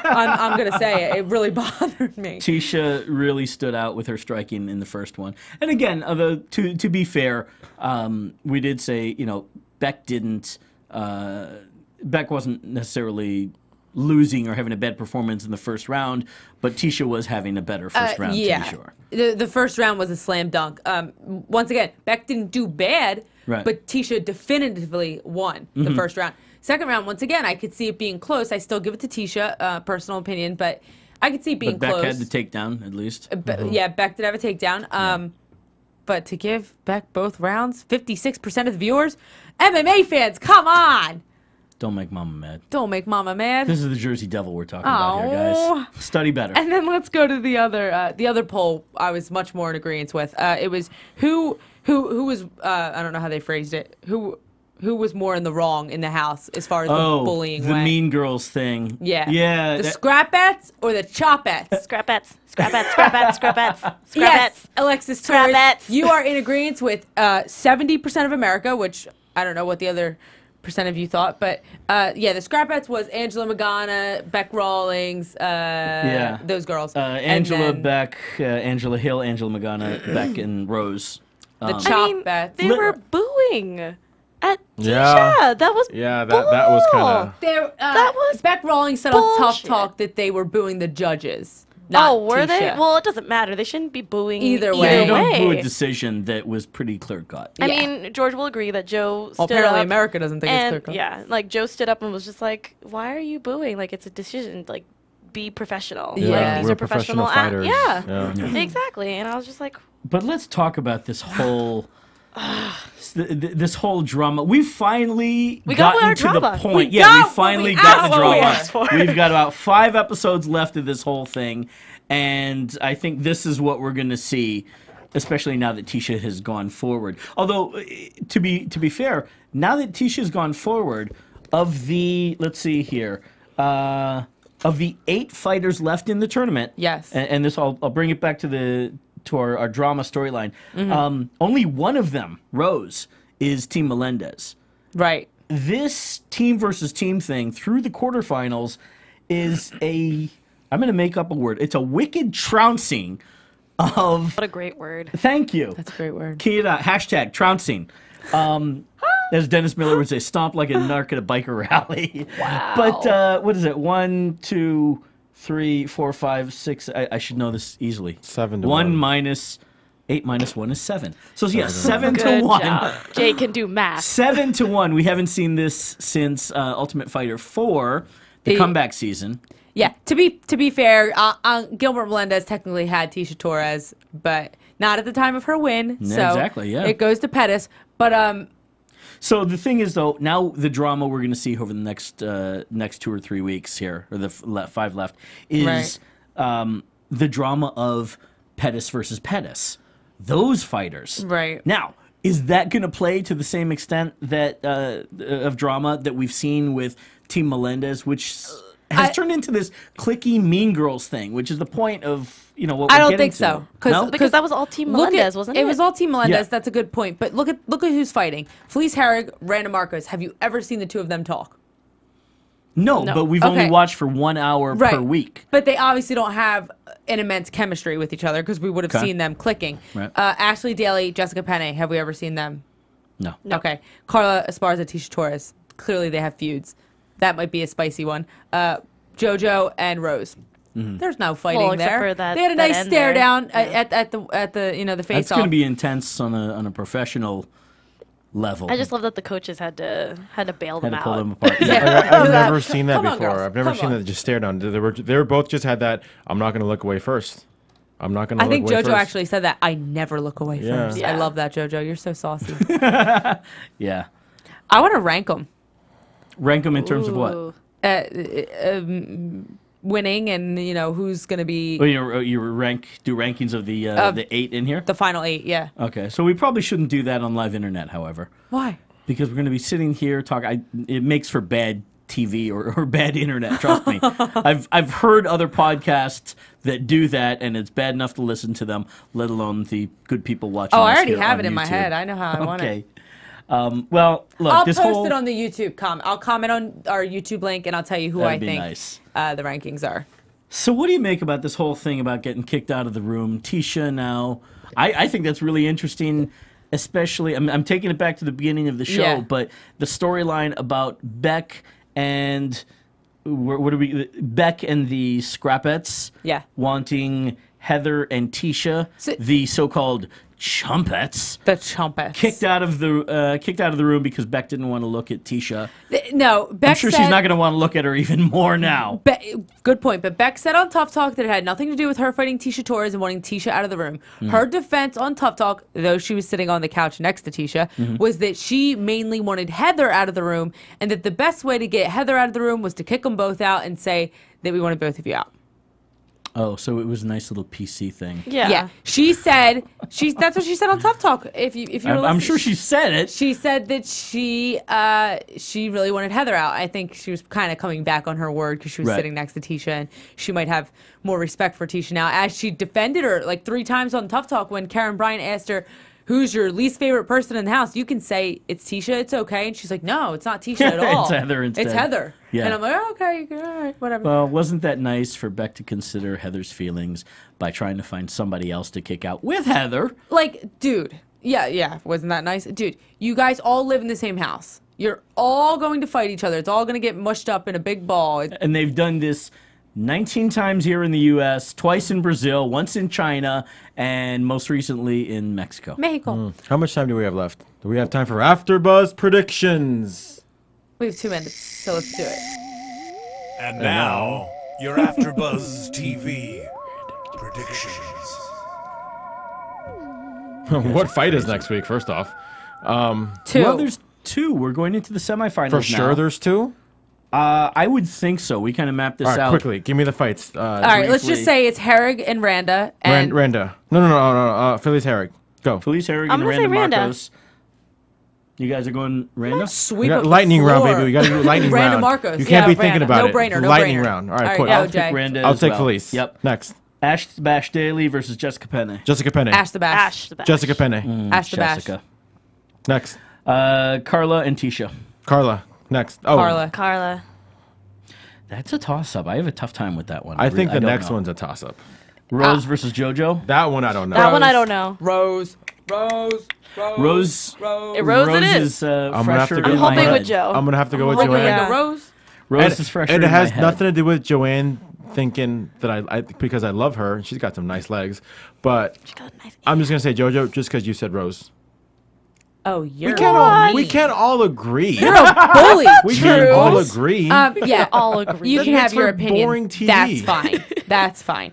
I'm going to say it. It really bothered me. Tisha really stood out with her striking in the first one. And again, to be fair, we did say, Beck didn't... Beck wasn't necessarily losing or having a bad performance in the first round, but Tisha was having a better first round, to be sure. The first round was a slam dunk. Once again, Beck didn't do bad, but Tisha definitively won the first round. Second round, once again, I could see it being close. I still give it to Tisha, personal opinion, but I could see it being Beck close. had the takedown, at least. Yeah, Beck did have a takedown. But to give Beck both rounds, 56% of the viewers, MMA fans, come on! Don't make Mama mad. Don't make Mama mad. This is the Jersey Devil we're talking about here, guys. Study better. And then let's go to the other poll. I was much more in agreement with. It was who was I don't know how they phrased it. Who was more in the wrong in the house as far as the bullying the went? Mean Girls thing. Yeah. Yeah. The scrap-ettes or the chop-ettes? Scrap-ettes. Scrap-ettes. Scrap-ettes. Scrap-ettes. Yes, Scrap-ettes. Alexis Torres, Scrap-ettes. you are in agreement with 70% of America, which I don't know what the other percent of you thought, but the scrap-ettes was Angela Magana, Beck Rawlings, those girls. Angela Beck, Angela Hill, Angela Magana, Beck, and Rose. The chop-ettes. They were booing at Tisha. Yeah. That was that was kind of... that was Beck Rawlings said on Tough bullshit. Talk that they were booing the judges. Not were they? Tisha. Well, it doesn't matter. They shouldn't be booing Either You way. don't boo a decision that was pretty clear-cut. I mean, George will agree that Joe stood apparently up. America doesn't think it's and, clear-cut. Yeah, like Joe stood up and was just like, "Why are you booing? Like it's a decision. Like be professional. Yeah. Like, these We're are professional fighters. Yeah, exactly." And I was just like, But let's talk about this whole... this whole drama. We finally got gotten our to drama. the point. We We got finally what we got the asked drama. for. We've got about 5 episodes left of this whole thing, and I think this is what we're going to see, especially now that Tisha has gone forward. Although, to be fair, now that Tisha's gone forward, of the, let's see here, of the 8 fighters left in the tournament, Yes. and this I'll bring it back to our drama storyline. Only one of them, Rose, is Team Melendez. Right. This team versus team thing through the quarterfinals is I'm going to make up a word. It's a wicked trouncing of... "What a great word." Thank you. That's a great word. Key it out. Hashtag trouncing. As Dennis Miller would say, stomp like a narc at a biker rally. Wow. But what is it? 1, 2, 3, 4, 5, 6. I should know this easily. 7 to 1 1. minus 8 minus 1 is 7. So yeah, 7 to Good 1. job. Jay can do math. 7 to 1. We haven't seen this since Ultimate Fighter 4, the comeback season. Yeah. To be fair, Gilbert Melendez technically had Tisha Torres, but not at the time of her win. Yeah, So exactly, yeah. it goes to Pettis. But So the thing is, though, now the drama we're going to see over the next 2 or 3 weeks here, or the 5 left, is the drama of Pettis versus Pettis. Those fighters. Right. Now, is that going to play to the same extent that of drama that we've seen with Team Melendez, which has turned into this cliquey Mean Girls thing, which is the point of what we're I don't getting think so. to. No? Because that was all Team Melendez, wasn't it? It was all Team Melendez. Yeah. That's a good point. But look at who's fighting. Felice Herrig, Randa Marcos. Have you ever seen the two of them talk? No, but we've only Okay. watched for 1 hour per week. But they obviously don't have an immense chemistry with each other because we would have seen them clicking. Right. Ashley Daly, Jessica Penne. Have we ever seen them? No. Okay. Carla Esparza, Tisha Torres. Clearly they have feuds. That might be a spicy one. JoJo and Rose. There's no fighting Well, except there. for that- They had a that nice end stare there. down Yeah. at the face That's off. going to be intense on a professional level. I just love that the coaches had to bail had them to pull out. them apart. I've never seen that Come on, before. girls. I've never Come seen on. that just stare down. They were both just had that. I'm not going to look away first. I'm not going to. I think look away JoJo first. actually said that. I never look away Yeah. first. Yeah. I love that, JoJo. You're so saucy. Yeah. I want to rank them. Rank them in terms of what? Ooh. Winning and who's going to be Oh, you do rankings of the 8 in here? the final 8. Yeah. Okay, so we probably shouldn't do that on live internet, however, Why? because we're going to be sitting here talking. It makes for bad TV or bad internet. Trust me, I've heard other podcasts that do that, and it's bad enough to listen to them, let alone the good people watching. Oh, I us already here have on it in my YouTube. head. I know how I want it. Okay. Well, look, I'll this post whole it on the YouTube comment. I'll comment on our YouTube link, and I'll tell you who I That'd be think nice. the rankings are. So what do you make about this whole thing about getting kicked out of the room? Tisha now, I think that's really interesting, especially, I'm taking it back to the beginning of the show, Yeah. but the storyline about Beck and, Beck and the Scrapettes Yeah. wanting Heather and Tisha, So- the so-called Chumpettes, The Chumpets. kicked out of the room because Beck didn't want to look at Tisha. No, Beck I'm sure said, she's not going to want to look at her even more now. Good point. But Beck said on Tough Talk that it had nothing to do with her fighting Tisha Torres and wanting Tisha out of the room. Her defense on Tough Talk, though she was sitting on the couch next to Tisha, was that she mainly wanted Heather out of the room, and that the best way to get Heather out of the room was to kick them both out and say that we wanted both of you out. Oh, so it was a nice little PC thing. Yeah. She said that's what she said on Tough Talk. If you were I'm listening. sure she said it. She said that she really wanted Heather out. I think she was kind of coming back on her word because she was Right. sitting next to Tisha, and she might have more respect for Tisha now. As she defended her like 3 times on Tough Talk when Karen Bryant asked her, "Who's your least favorite person in the house?" You can say it's Tisha. It's okay. And she's like, "No, it's not Tisha at all. It's Heather instead." It's Heather." Yeah. And I'm like, oh, "Okay, all right, whatever." Well, wasn't that nice for Beck to consider Heather's feelings by trying to find somebody else to kick out with Heather? Like, dude, yeah, wasn't that nice? Dude, you guys all live in the same house. You're all going to fight each other. It's all going to get mushed up in a big ball. And they've done this 19 times here in the U.S., twice in Brazil, once in China, and most recently in Mexico. Mexico. How much time do we have left? Do we have time for AfterBuzz predictions? We have 2 minutes, so let's do it. And now, your AfterBuzz TV predictions. What fight is next week, first off? 2. Well, there's 2. We're going into the semifinals For sure now. there's 2? I would think so. We kind of mapped this All right, out. quickly, give me the fights. All right, let's just say it's Herrig and Randa. And Randa. No. Philly's Herrick. Go. Felice Herrig I'm and gonna say Randa Randa. Marcos. You guys are going Randa? We sweep got up the lightning round, floor. baby. We got to do lightning Randa round. Marcos. You can't be Yeah, thinking Randa. about No it. brainer, no lightning brainer. round. All right, All right, quick. go, I'll Jay. pick Randa I'll as take well. Felice. Yep. Next. Ash Bash Daly versus Jessica Penne. Jessica Penne. Ash the Bash. Ash the best. Jessica Penne. Ash the Bash. Jessica. Next. Carla and Tisha. Carla. Next. Oh, Carla. Carla. That's a toss-up. I have a tough time with that one. I think the don't next know. one's a toss-up. Rose versus JoJo. That one I don't know. That one I don't know. Rose. Rose. Rose it is is. I'm gonna have to fresher go in with my hoping head. with Joe. I'm going to have to go with Hoping Joanne. yeah. like a Rose. Rose is fresher And it in my has head. nothing to do with Joanne thinking that I because I love her. She's got some nice legs. But She got a nice I'm just going to say JoJo just because you said Rose. Oh, you're We can't all agree. You're a bully. We can't all agree. Yeah, all agree. you can That have makes your for opinion. boring TV. That's fine. That's fine.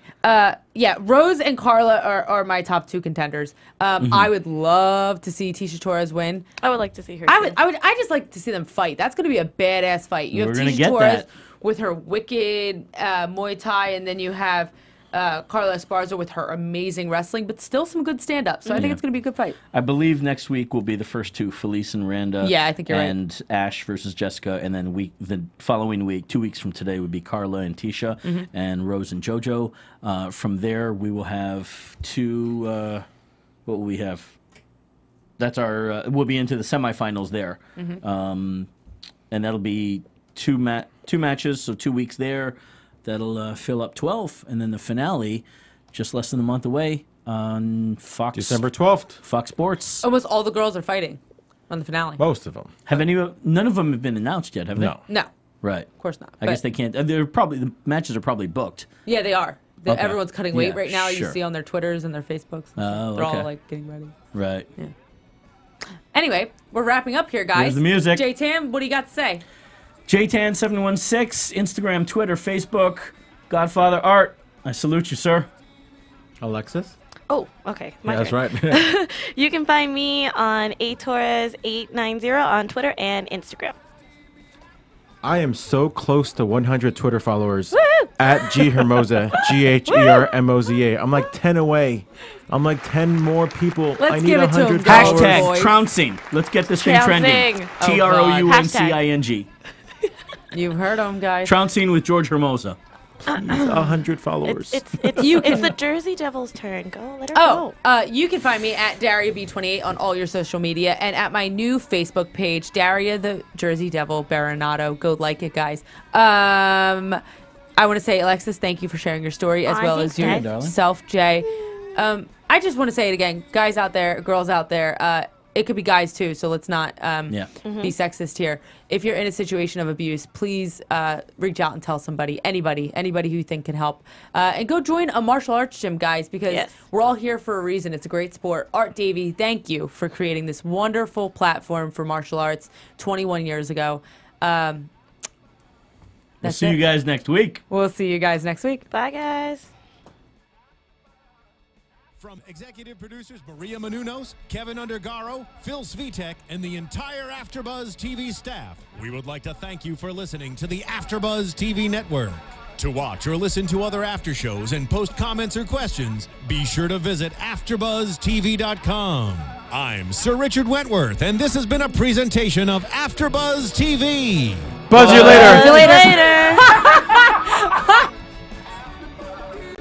Yeah, Rose and Carla are my top 2 contenders. I would love to see Tisha Torres win. I would like to see her. I just like to see them fight. That's going to be a badass fight. You have We're gonna Tisha get Torres that. with her wicked Muay Thai, and then you have Carla Esparza with her amazing wrestling, but still some good stand-up. So I think it's going to be a good fight. I believe next week will be the first 2, Felice and Randa. Yeah, I think you're right. And Ash versus Jessica, and then the following week, 2 weeks from today, would be Carla and Tisha, and Rose and JoJo. From there, we will have 2. What will we have? That's our. We'll be into the semifinals there, and that'll be 2 matches, so 2 weeks there. That'll fill up 12, and then the finale, just less than a month away on Fox. December 12th. Fox Sports. Almost all the girls are fighting on the finale. Most of them. Have none of them have been announced yet, have they? No. No, Right. of course not. I guess they can't. The matches are probably booked. Yeah, they are. Okay. Everyone's cutting weight Yeah, right now. sure. You see on their Twitters and their Facebooks. Oh, They're okay. all like getting ready. Right. Anyway, we're wrapping up here, guys. Here's the music. J-Tam, what do you got to say? JTAN716, Instagram, Twitter, Facebook, Godfather Art. I salute you, sir. Alexis? Oh, okay. My Yeah, that's turn. right. You can find me on atorres890 on Twitter and Instagram. I am so close to 100 Twitter followers. Woo! At G Hermoza, GHERMOZA. I'm like 10 away. I'm like 10 more people. Let's I need give it to 'em, 100 guys. followers. Hashtag boys. trouncing. Let's get this thing trending. Trouncing. Oh, God. TROUNCING. You've heard them, guys. Trouncing with George Hermoza. 100 followers. It's the Jersey Devils' turn. Go, let her go. You can find me at DariaB28 on all your social media and at my new Facebook page, Daria the Jersey Devil Berenato. Go like it, guys. I want to say, Alexis, thank you for sharing your story as well as yourself, Jay. I just want to say it again, guys out there, girls out there. It could be guys too, so let's not be sexist here. If you're in a situation of abuse, please reach out and tell somebody, anybody who you think can help. And go join a martial arts gym, guys, because we're all here for a reason. It's a great sport. Art Davey, thank you for creating this wonderful platform for martial arts 21 years ago. We'll see you guys next week. We'll see you guys next week. Bye, guys. From executive producers Maria Menounos, Kevin Undergaro, Phil Svitek, and the entire AfterBuzz TV staff, we would like to thank you for listening to the AfterBuzz TV network. To watch or listen to other after shows and post comments or questions, be sure to visit AfterBuzzTV.com. I'm Sir Richard Wentworth, and this has been a presentation of AfterBuzz TV. Buzz you later. See you later.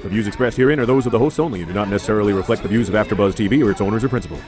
The views expressed herein are those of the hosts only and do not necessarily reflect the views of AfterBuzz TV or its owners or principals.